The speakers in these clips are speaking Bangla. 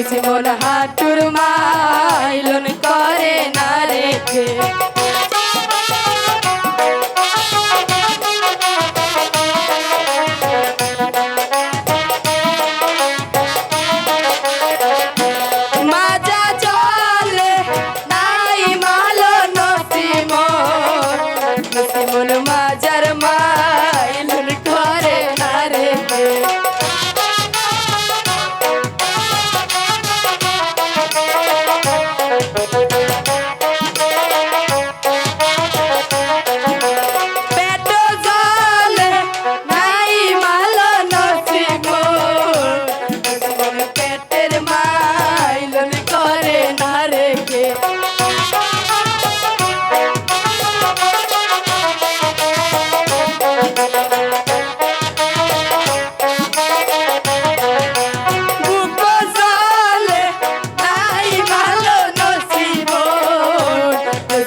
জীবন হাঁটুর মাইলন করে না রেখে মাজা জলে নাই মালো নসিমন মাজার মাইলন করে না রেখে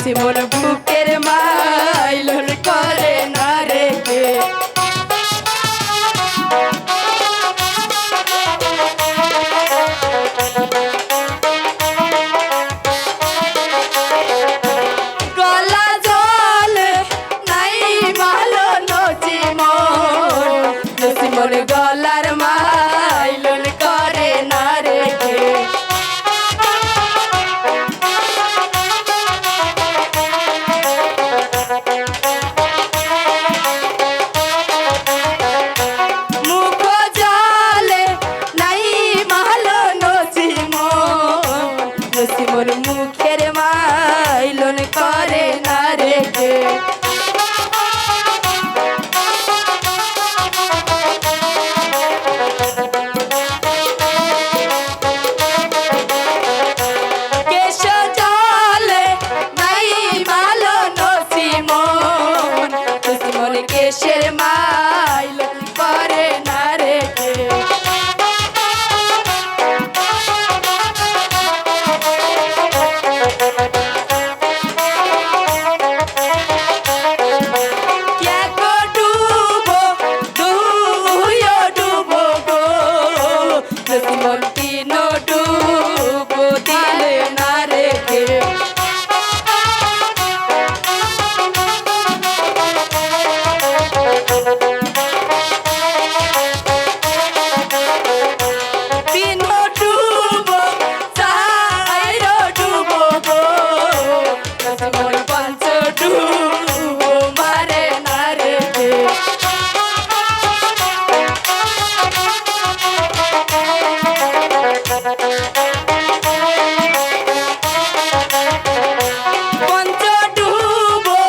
জীবন বুকের মাইলন করে না রেখে গলা জলে নাই ভালো নসিমন গলার মাইলন করে না রেখে নসিমন মুখের মাইলন করে না রেখে কেশ জলে নাই ভালো নসিমন কেশের মাইলন করে না রেখে নসিমন তিনো ডুবো দিলে না রেখে তিনো ডুবো চাইরো ডুবো গো নসিমন পঞ্চ ডুবো মারে না রেখে পঞ্চ ডুবো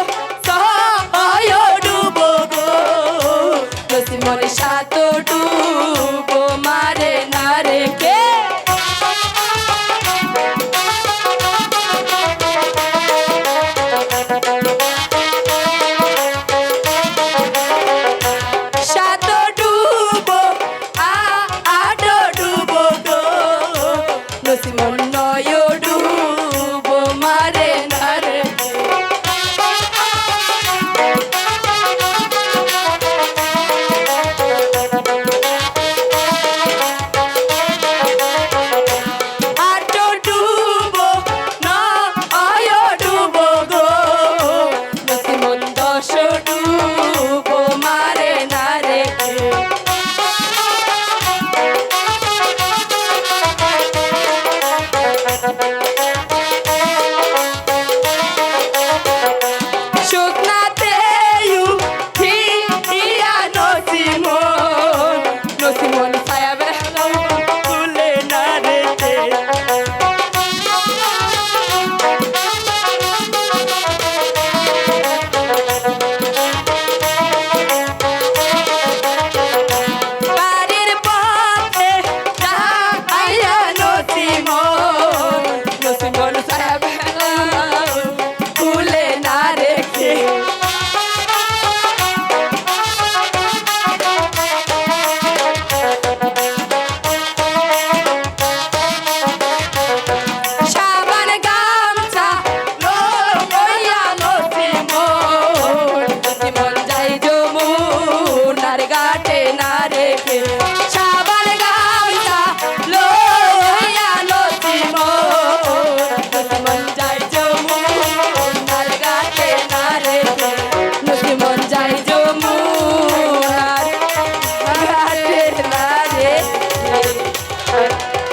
ছয় ডুবো গো নসিমন সাত ডুবো মারে না রেখে সাত ডুবো আট ডুবো গো নসিমন